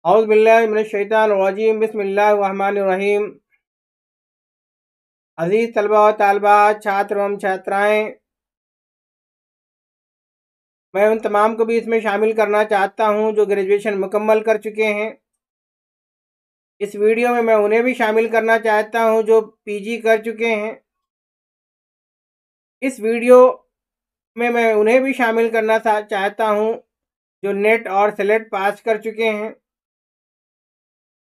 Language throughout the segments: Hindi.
औज़ु बिल्लाहि मिनश शैतानिर रजीम बिस्मिल्लाहिर रहमानिर रहीम। अज़ीज़ तलबा व तालिबात, छात्र एवं छात्राएँ, मैं उन तमाम को भी इसमें शामिल करना चाहता हूँ जो ग्रेजुएशन मुकम्मल कर चुके हैं। इस वीडियो में मैं उन्हें भी शामिल करना चाहता हूँ जो पीजी कर चुके हैं। इस वीडियो में मैं उन्हें भी शामिल करना चाहता हूँ जो नेट और सेलेट पास कर चुके हैं।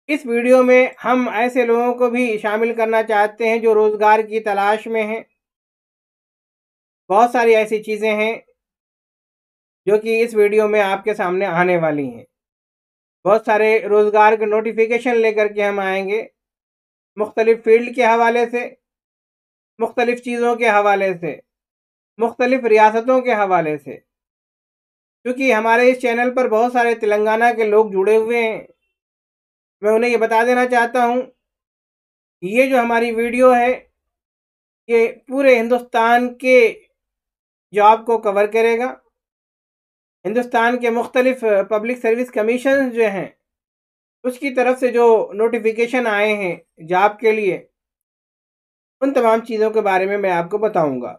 इस वीडियो में हम ऐसे लोगों को भी शामिल करना चाहते हैं जो रोज़गार की तलाश में हैं। बहुत सारी ऐसी चीज़ें हैं जो कि इस वीडियो में आपके सामने आने वाली हैं। बहुत सारे रोज़गार के नोटिफिकेशन लेकर के हम आएंगे, मुख्तलिफ़ फील्ड के हवाले से, मुख्तलिफ़ चीज़ों के हवाले से, मुख्तलिफ़ रियासतों के हवाले से। क्योंकि हमारे इस चैनल पर बहुत सारे तेलंगाना के लोग जुड़े हुए हैं, मैं उन्हें ये बता देना चाहता हूँ कि ये जो हमारी वीडियो है ये पूरे हिंदुस्तान के जॉब को कवर करेगा। हिंदुस्तान के मुख्तलिफ पब्लिक सर्विस कमीशन जो हैं उसकी तरफ से जो नोटिफिकेशन आए हैं जॉब के लिए, उन तमाम चीज़ों के बारे में मैं आपको बताऊंगा।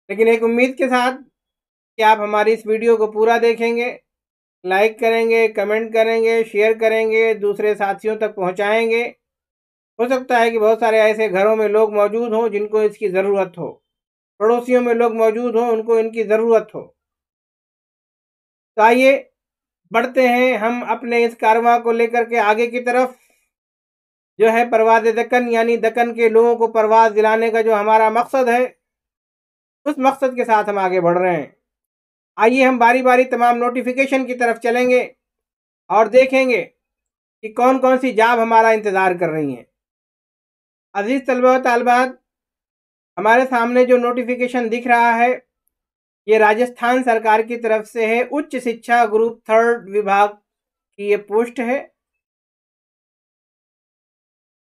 लेकिन एक उम्मीद के साथ कि आप हमारी इस वीडियो को पूरा देखेंगे, लाइक करेंगे, कमेंट करेंगे, शेयर करेंगे, दूसरे साथियों तक पहुंचाएंगे। हो सकता है कि बहुत सारे ऐसे घरों में लोग मौजूद हों जिनको इसकी ज़रूरत हो, पड़ोसियों में लोग मौजूद हों उनको इनकी ज़रूरत हो। तो आइए बढ़ते हैं हम अपने इस कारवां को लेकर के आगे की तरफ। जो है परवाज़ दक्कन, यानी दक्कन के लोगों को परवाज़ दिलाने का जो हमारा मकसद है, उस मकसद के साथ हम आगे बढ़ रहे हैं। आइए हम बारी बारी तमाम नोटिफिकेशन की तरफ चलेंगे और देखेंगे कि कौन कौन सी जॉब हमारा इंतज़ार कर रही हैं। अजीज़ तलबा व तालिबात, हमारे सामने जो नोटिफिकेशन दिख रहा है ये राजस्थान सरकार की तरफ से है। उच्च शिक्षा ग्रुप 3 विभाग की ये पोस्ट है।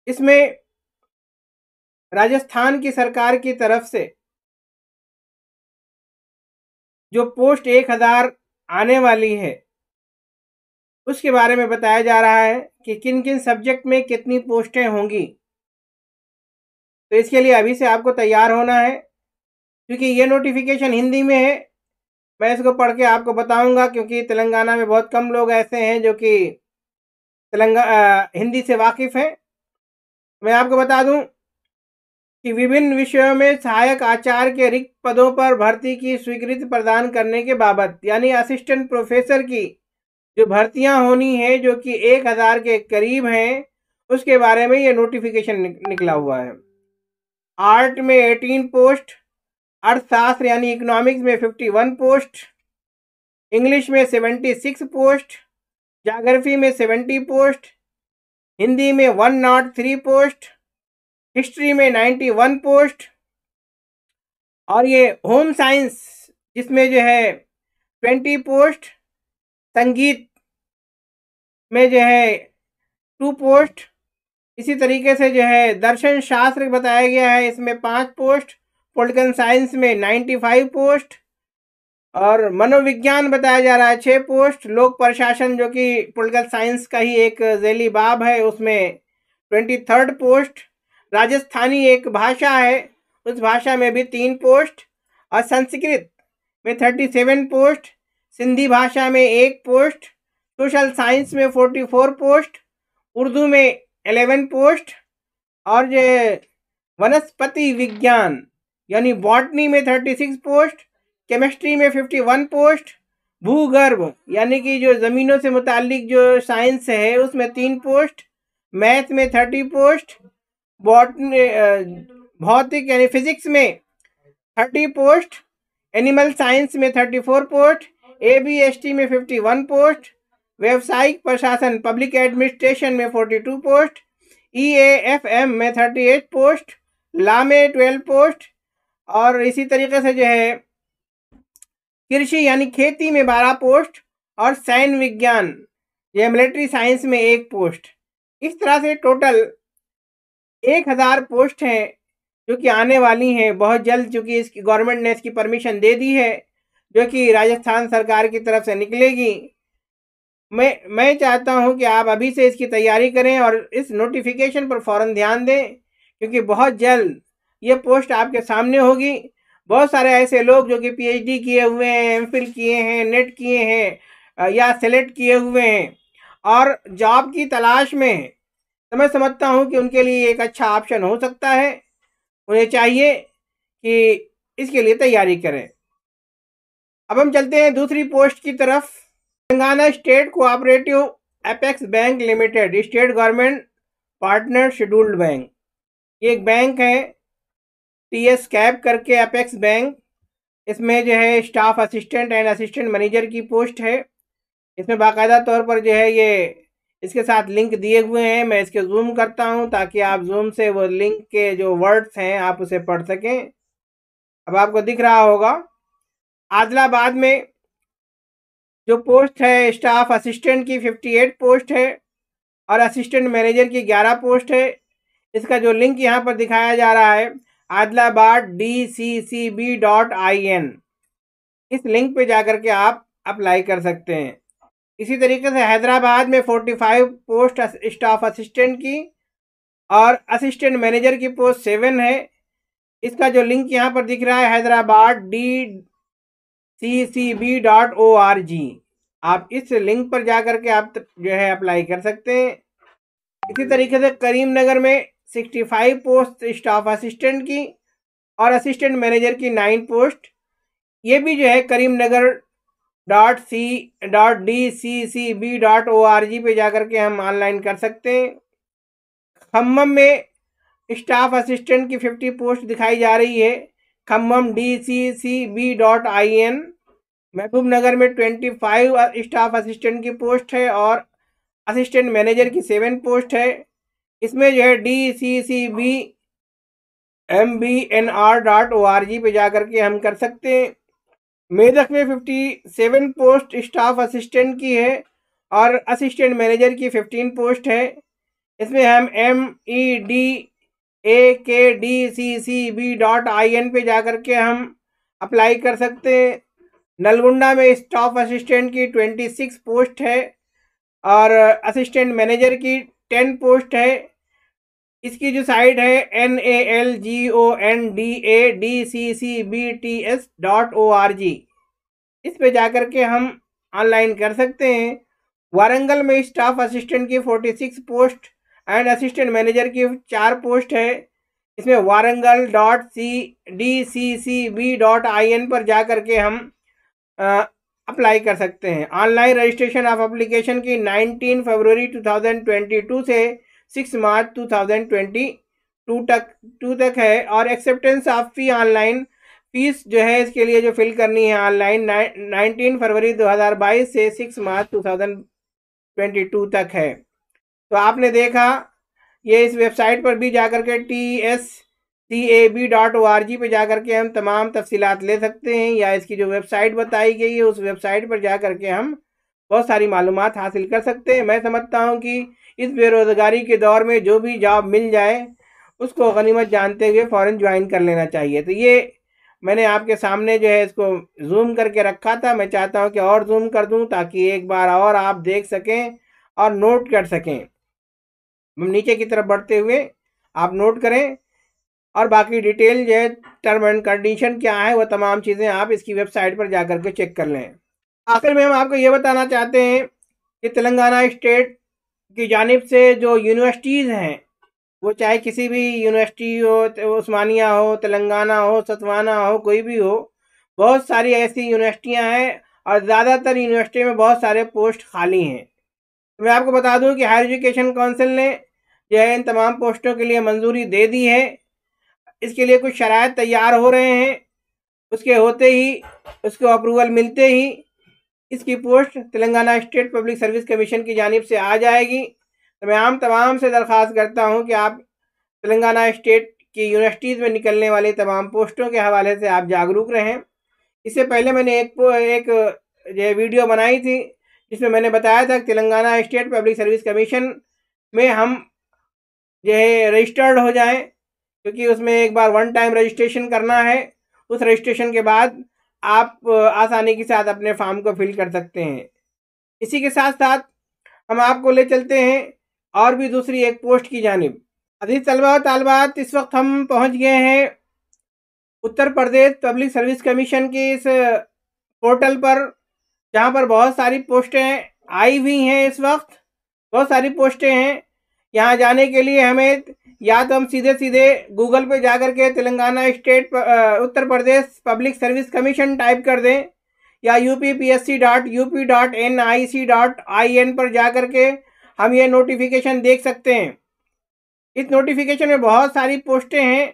इसमें राजस्थान की सरकार की तरफ से जो पोस्ट 1000 आने वाली है उसके बारे में बताया जा रहा है कि किन किन सब्जेक्ट में कितनी पोस्टें होंगी। तो इसके लिए अभी से आपको तैयार होना है, क्योंकि ये नोटिफिकेशन हिंदी में है। मैं इसको पढ़ के आपको बताऊंगा, क्योंकि तेलंगाना में बहुत कम लोग ऐसे हैं जो कि हिंदी से वाकिफ़ हैं। मैं आपको बता दूं कि विभिन्न विषयों में सहायक आचार्य के रिक्त पदों पर भर्ती की स्वीकृति प्रदान करने के बाबत, यानी असिस्टेंट प्रोफेसर की जो भर्तियां होनी है जो कि 1000 के करीब हैं, उसके बारे में ये नोटिफिकेशन निकला हुआ है। आर्ट में 18 पोस्ट, अर्थशास्त्र यानी इकोनॉमिक्स में 51 पोस्ट, इंग्लिश में 76 पोस्ट, ज्योग्राफी में 70 पोस्ट, हिंदी में 103 पोस्ट, हिस्ट्री में 91 पोस्ट, और ये होम साइंस जिसमें जो है 20 पोस्ट, संगीत में जो है 2 पोस्ट, इसी तरीके से जो है दर्शन शास्त्र बताया गया है इसमें 5 पोस्ट, पॉलिटिकल साइंस में 95 पोस्ट, और मनोविज्ञान बताया जा रहा है 6 पोस्ट, लोक प्रशासन जो कि पॉलिटिकल साइंस का ही एक ज़ैली बाब है उसमें 23 पोस्ट, राजस्थानी एक भाषा है उस भाषा में भी 3 पोस्ट, और संस्कृत में 37 पोस्ट, सिंधी भाषा में 1 पोस्ट, सोशल साइंस में 44 पोस्ट, उर्दू में 11 पोस्ट, और जो वनस्पति विज्ञान यानी बॉटनी में 36 पोस्ट, केमिस्ट्री में 51 पोस्ट, भूगर्भ यानी कि जो ज़मीनों से मुताल्लिक जो साइंस है उसमें 3 पोस्ट, मैथ में 30 पोस्ट, बॉटनी भौतिक यानी फिजिक्स में 30 पोस्ट, एनिमल साइंस में 34 पोस्ट, ABST में 51 पोस्ट, व्यावसायिक प्रशासन पब्लिक एडमिनिस्ट्रेशन में 42 पोस्ट, EAFM में 38 पोस्ट, लॉ में 12 पोस्ट, और इसी तरीके से जो है कृषि यानी खेती में 12 पोस्ट, और सैन्य विज्ञान या मिलिट्री साइंस में 1 पोस्ट। इस तरह से टोटल 1000 पोस्ट हैं जो कि आने वाली हैं बहुत जल्द, चूँकि इसकी गवर्नमेंट ने इसकी परमिशन दे दी है जो कि राजस्थान सरकार की तरफ से निकलेगी। मैं चाहता हूं कि आप अभी से इसकी तैयारी करें और इस नोटिफिकेशन पर फ़ौरन ध्यान दें, क्योंकि बहुत जल्द ये पोस्ट आपके सामने होगी। बहुत सारे ऐसे लोग जो कि पीएचडी किए हुए हैं, एमफिल किए हैं, नेट किए हैं या सेलेक्ट किए हुए हैं और जॉब की तलाश में हैं, तो मैं समझता हूं कि उनके लिए एक अच्छा ऑप्शन हो सकता है। उन्हें चाहिए कि इसके लिए तैयारी करें। अब हम चलते हैं दूसरी पोस्ट की तरफ। Telangana state cooperative apex bank limited, state government partner scheduled bank, ये एक बैंक है, टीएस कैप करके एपेक्स बैंक। इसमें जो है staff assistant and assistant manager की पोस्ट है। इसमें बाकायदा तौर पर जो है ये इसके साथ लिंक दिए हुए हैं। मैं इसके जूम करता हूं ताकि आप जूम से वो लिंक के जो वर्ड्स हैं आप उसे पढ़ सकें। अब आपको दिख रहा होगा, आदिलाबाद में जो पोस्ट है स्टाफ असिस्टेंट की 58 पोस्ट है और असिस्टेंट मैनेजर की 11 पोस्ट है। इसका जो लिंक यहाँ पर दिखाया जा रहा है adilabad.dccb.in, इस लिंक पे जाकर के आप अप्लाई कर सकते हैं। इसी तरीके से हैदराबाद में 45 पोस्ट स्टाफ असिस्टेंट की और असिस्टेंट मैनेजर की पोस्ट 7 है। इसका जो लिंक यहाँ पर दिख रहा है hyderabad.dccb.org, आप इस लिंक पर जाकर के आप जो है अप्लाई कर सकते हैं। इसी तरीके से करीमनगर में 65 पोस्ट स्टाफ असिस्टेंट की और असिस्टेंट मैनेजर की 9 पोस्ट, ये भी जो है करीमनगर.dccb.org पे जाकर के हम ऑनलाइन कर सकते हैं। खम्मम में स्टाफ असिस्टेंट की 50 पोस्ट दिखाई जा रही है, खम्मम DCCB.in। महबूब नगर में 25 स्टाफ असिस्टेंट की पोस्ट है और असिस्टेंट मैनेजर की 7 पोस्ट है। इसमें जो है DCCBMBNR.org पे जाकर के हम कर सकते हैं। मेदक में 57 पोस्ट स्टाफ असिस्टेंट की है और असिस्टेंट मैनेजर की 15 पोस्ट है। इसमें हम MEDAKDCCB.in पे जाकर के हम अप्लाई कर सकते हैं। नलगुंडा में स्टाफ असिस्टेंट की 26 पोस्ट है और असिस्टेंट मैनेजर की 10 पोस्ट है। इसकी जो साइट है NALGONDADCCBTS.org, इस पे जाकर के हम ऑनलाइन कर सकते हैं। वारंगल में स्टाफ असिस्टेंट की 46 पोस्ट एंड असिस्टेंट मैनेजर की 4 पोस्ट है। इसमें warangal.dccb.in पर जाकर के हम अप्लाई कर सकते हैं। ऑनलाइन रजिस्ट्रेशन ऑफ एप्लीकेशन की 19 फरवरी 2022 से 6 मार्च 2022 तक है और acceptance of fee online, fees जो है इसके लिए जो फिल करनी है ऑनलाइन 19 फरवरी 2022 से 6 मार्च 2022 तक है। तो आपने देखा, ये इस वेबसाइट पर भी जाकर के TSCAB.org पे जाकर के हम तमाम तफसीलात ले सकते हैं, या इसकी जो वेबसाइट बताई गई है उस वेबसाइट पर जाकर के हम बहुत सारी मालूमात हासिल कर सकते हैं। मैं समझता हूं कि इस बेरोज़गारी के दौर में जो भी जॉब मिल जाए उसको गनीमत जानते हुए फ़ौरन ज्वाइन कर लेना चाहिए। तो ये मैंने आपके सामने जो है इसको जूम करके रखा था। मैं चाहता हूं कि और जूम कर दूं ताकि एक बार और आप देख सकें और नोट कर सकें। नीचे की तरफ बढ़ते हुए आप नोट करें और बाकी डिटेल जो है टर्म एंड कंडीशन क्या है वो तमाम चीज़ें आप इसकी वेबसाइट पर जाकर के चेक कर लें। आखिर में हम आपको ये बताना चाहते हैं कि तेलंगाना स्टेट की जानिब से जो यूनिवर्सिटीज़ हैं, वो चाहे किसी भी यूनिवर्सिटी हो, उस्मानिया हो, तेलंगाना हो, सतवाना हो, कोई भी हो, बहुत सारी ऐसी यूनिवर्सिटियां हैं और ज़्यादातर यूनिवर्सिटी में बहुत सारे पोस्ट खाली हैं। तो मैं आपको बता दूं कि हायर एजुकेशन काउंसिल ने जो है इन तमाम पोस्टों के लिए मंजूरी दे दी है। इसके लिए कुछ शराइत तैयार हो रहे हैं, उसके होते ही, उसको अप्रूवल मिलते ही इसकी post Telangana state public service commission की जानिब से आ जाएगी। तो मैं आम तमाम से दरख्वास्त करता हूं कि आप तेलंगाना स्टेट की यूनिवर्सिटीज़ में निकलने वाली तमाम पोस्टों के हवाले से आप जागरूक रहें। इससे पहले मैंने एक जो वीडियो बनाई थी जिसमें मैंने बताया था कि Telangana state public service commission में हम जो है रजिस्टर्ड हो जाएं, क्योंकि उसमें एक बार 1 टाइम रजिस्ट्रेशन करना है। उस रजिस्ट्रेशन के बाद आप आसानी के साथ अपने फॉर्म को फिल कर सकते हैं। इसी के साथ साथ हम आपको ले चलते हैं और भी दूसरी एक पोस्ट की जानिब। अजीज तलबा और तालिबात, इस वक्त हम पहुंच गए हैं Uttar Pradesh public service commission के इस पोर्टल पर, जहां पर बहुत सारी पोस्टें आई हुई हैं। इस वक्त बहुत सारी पोस्टें हैं। यहाँ जाने के लिए हमें या तो हम सीधे सीधे गूगल पे जाकर के Telangana state Uttar Pradesh public service commission type कर दें, या uppsc.up.nic.in पर जाकर के हम ये नोटिफिकेशन देख सकते हैं। इस नोटिफिकेशन में बहुत सारी पोस्टें हैं।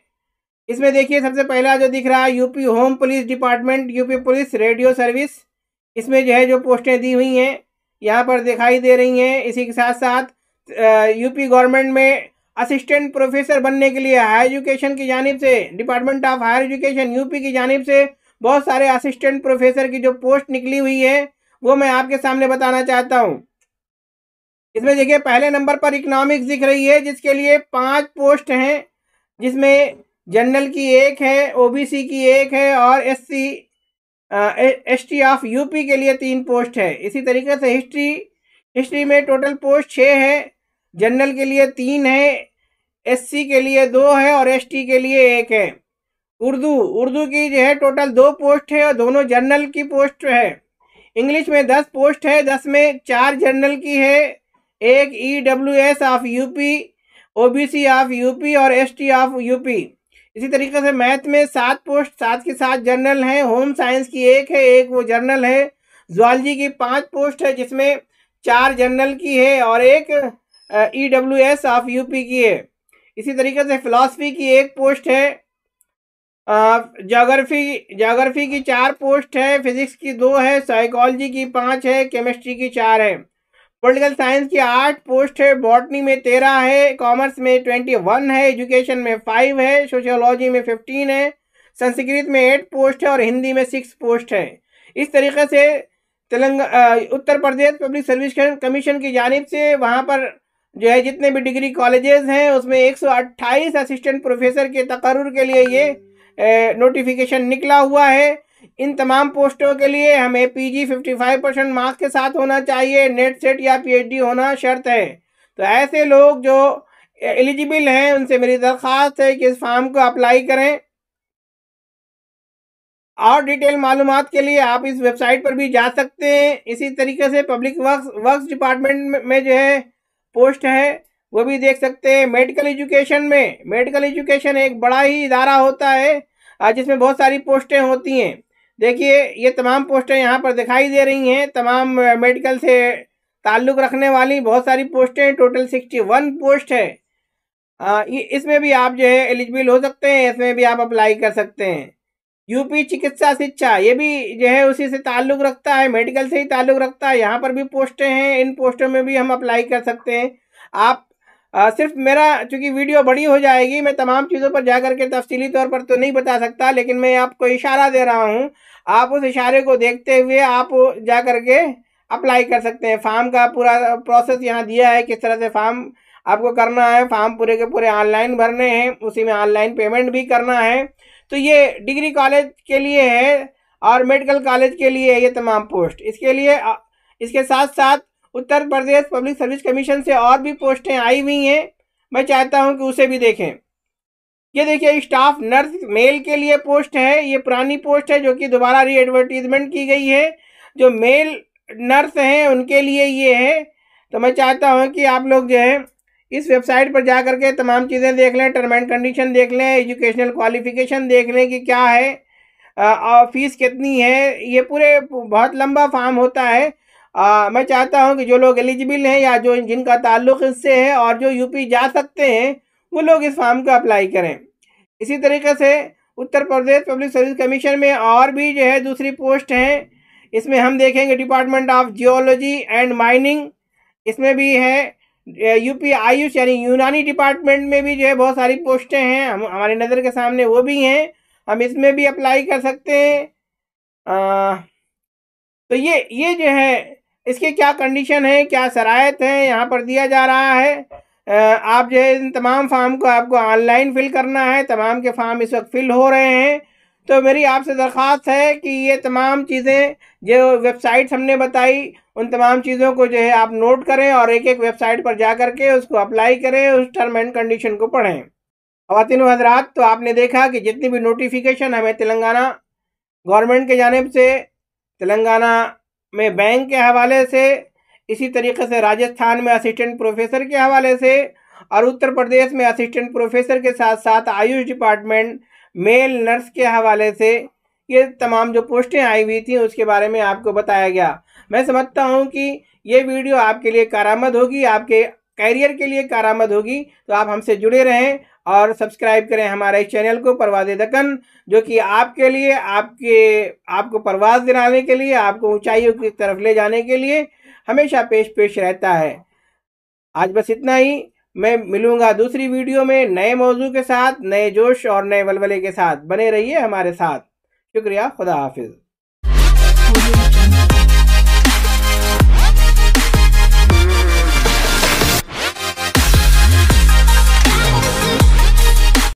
इसमें देखिए सबसे पहला जो दिख रहा है UP home police department, UP police radio service, इसमें जो है जो पोस्टें दी हुई हैं यहाँ पर दिखाई दे रही हैं। इसी के साथ साथ यूपी गवर्नमेंट में असिस्टेंट प्रोफेसर बनने के लिए हायर एजुकेशन की जानिब से, department of higher education UP की जानिब से बहुत सारे असिस्टेंट प्रोफेसर की जो पोस्ट निकली हुई है वो मैं आपके सामने बताना चाहता हूँ। इसमें देखिए पहले नंबर पर इकोनॉमिक्स दिख रही है, जिसके लिए 5 पोस्ट हैं, जिसमें जनरल की 1 है, ओबीसी की 1 है और एसटी ऑफ यूपी के लिए 3 पोस्ट है। इसी तरीके से हिस्ट्री में टोटल पोस्ट 6 है, जनरल के लिए 3 है, एससी के लिए 2 है और एसटी के लिए 1 है। उर्दू की जो है टोटल 2 पोस्ट है और दोनों जनरल की पोस्ट है। इंग्लिश में 10 पोस्ट है, 10 में 4 जनरल की है, 1 EWS of UP, OBC of UP और एसटी ऑफ यूपी। इसी तरीके से मैथ में 7 पोस्ट, 7 के 7 जनरल हैं। होम साइंस की 1 है, 1 वो जनरल है। जूलॉजी की 5 पोस्ट है, जिसमें 4 जनरल की है और 1 ईडब्ल्यूएस ऑफ यूपी की है। इसी तरीके से फिलॉसफी की 1 पोस्ट है, ज्योग्राफी की 4 पोस्ट है, फिजिक्स की 2 है, साइकोलॉजी की 5 है, केमिस्ट्री की 4 है। पॉलिटिकल साइंस की 8 पोस्ट है, बॉटनी में 13 है, कॉमर्स में 21 है, एजुकेशन में 5 है, सोशियोलॉजी में 15 है, संस्कृत में 8 पोस्ट है और हिंदी में 6 पोस्ट है। इस तरीके से Uttar Pradesh public service commission की जानिब से वहाँ पर जो है जितने भी डिग्री कॉलेजेस हैं उसमें 128 असिस्टेंट प्रोफेसर के तकर्रुर के लिए ये नोटिफिकेशन निकला हुआ है। इन तमाम पोस्टों के लिए हमें पीजी 55% मार्क्स के साथ होना चाहिए, नेट सेट या पीएचडी होना शर्त है। तो ऐसे लोग जो एलिजिबल हैं उनसे मेरी दरख्वास्त है कि इस फॉर्म को अप्लाई करें। और डिटेल मालूमात के लिए आप इस वेबसाइट पर भी जा सकते हैं। इसी तरीके से पब्लिक वर्क्स डिपार्टमेंट में जो है पोस्ट है वो भी देख सकते हैं। मेडिकल एजुकेशन एक बड़ा ही इदारा होता है जिसमें बहुत सारी पोस्टें होती हैं। देखिए ये तमाम पोस्टें यहाँ पर दिखाई दे रही हैं, तमाम मेडिकल से ताल्लुक़ रखने वाली बहुत सारी पोस्टें, टोटल 61 पोस्ट है। इसमें भी आप जो है एलिजिबल हो सकते हैं, इसमें भी आप अप्लाई कर सकते हैं। यूपी चिकित्सा शिक्षा, ये भी जो है उसी से ताल्लुक़ रखता है, मेडिकल से ही ताल्लुक़ रखता है। यहाँ पर भी पोस्टें हैं, इन पोस्टों में भी हम अप्लाई कर सकते हैं। आप सिर्फ मेरा चूँकि वीडियो बड़ी हो जाएगी, मैं तमाम चीज़ों पर जाकर के तफसीली तौर पर तो नहीं बता सकता, लेकिन मैं आपको इशारा दे रहा हूँ। आप उस इशारे को देखते हुए आप जा कर के अप्लाई कर सकते हैं। फॉर्म का पूरा प्रोसेस यहाँ दिया है, किस तरह से फॉर्म आपको करना है। फॉर्म पूरे के पूरे ऑनलाइन भरने हैं, उसी में ऑनलाइन पेमेंट भी करना है। तो ये डिग्री कॉलेज के लिए है और मेडिकल कॉलेज के लिए ये तमाम पोस्ट। इसके साथ साथ Uttar Pradesh public service commission से और भी पोस्टें आई हुई हैं, मैं चाहता हूं कि उसे भी देखें। ये देखिए स्टाफ नर्स मेल के लिए पोस्ट है, ये पुरानी पोस्ट है जो कि दोबारा री एडवर्टीजमेंट की गई है। जो मेल नर्स हैं उनके लिए ये है। तो मैं चाहता हूं कि आप लोग जो है इस वेबसाइट पर जा कर के तमाम चीज़ें देख लें, टर्म एंड कंडीशन देख लें, एजुकेशनल क्वालिफिकेशन देख लें कि क्या है और फीस कितनी है। ये पूरे बहुत लंबा फॉर्म होता है। मैं चाहता हूं कि जो लोग एलिजिबल हैं या जो जिनका ताल्लुक़ इससे है और जो यूपी जा सकते हैं वो लोग इस फॉर्म को अप्लाई करें। इसी तरीके से Uttar Pradesh public service commission में और भी जो है दूसरी पोस्ट हैं। इसमें हम देखेंगे department of geology and mining, इसमें भी है। यूपी आयुष यानी यूनानी डिपार्टमेंट में भी जो है बहुत सारी पोस्टें हैं, हमारी नज़र के सामने वो भी हैं, हम इसमें भी अप्लाई कर सकते हैं। तो ये जो है इसके क्या कंडीशन है, क्या शराइत है, यहाँ पर दिया जा रहा है। आप जो है इन तमाम फॉर्म को आपको ऑनलाइन फिल करना है। तमाम के फॉर्म इस वक्त फिल हो रहे हैं। तो मेरी आपसे दरख्वास्त है कि ये तमाम चीज़ें जो वेबसाइट्स हमने बताई उन तमाम चीज़ों को जो है आप नोट करें और एक एक वेबसाइट पर जा करके उसको अप्लाई करें, उस टर्म एंड कंडीशन को पढ़ें। ख़वातीन व हज़रात, तो आपने देखा कि जितनी भी नोटिफिकेशन हमें तेलंगाना गवर्नमेंट के जानिब से, तेलंगाना में बैंक के हवाले से, इसी तरीके से राजस्थान में असिस्टेंट प्रोफेसर के हवाले से और उत्तर प्रदेश में असिस्टेंट प्रोफेसर के साथ साथ आयुष डिपार्टमेंट मेल नर्स के हवाले से ये तमाम जो पोस्टें आई हुई थी उसके बारे में आपको बताया गया। मैं समझता हूं कि ये वीडियो आपके लिए कारआमद होगी, आपके कैरियर के लिए कारआमद होगी। तो आप हमसे जुड़े रहें और सब्सक्राइब करें हमारे इस चैनल को परवाज़ दक्कन, जो कि आपके लिए आपको परवाज़ दिलाने के लिए, आपको ऊंचाइयों की तरफ ले जाने के लिए हमेशा पेश रहता है। आज बस इतना ही। मैं मिलूंगा दूसरी वीडियो में नए मौजू के साथ, नए जोश और नए वलवले के साथ। बने रहिए हमारे साथ। शुक्रिया। खुदा हाफिज।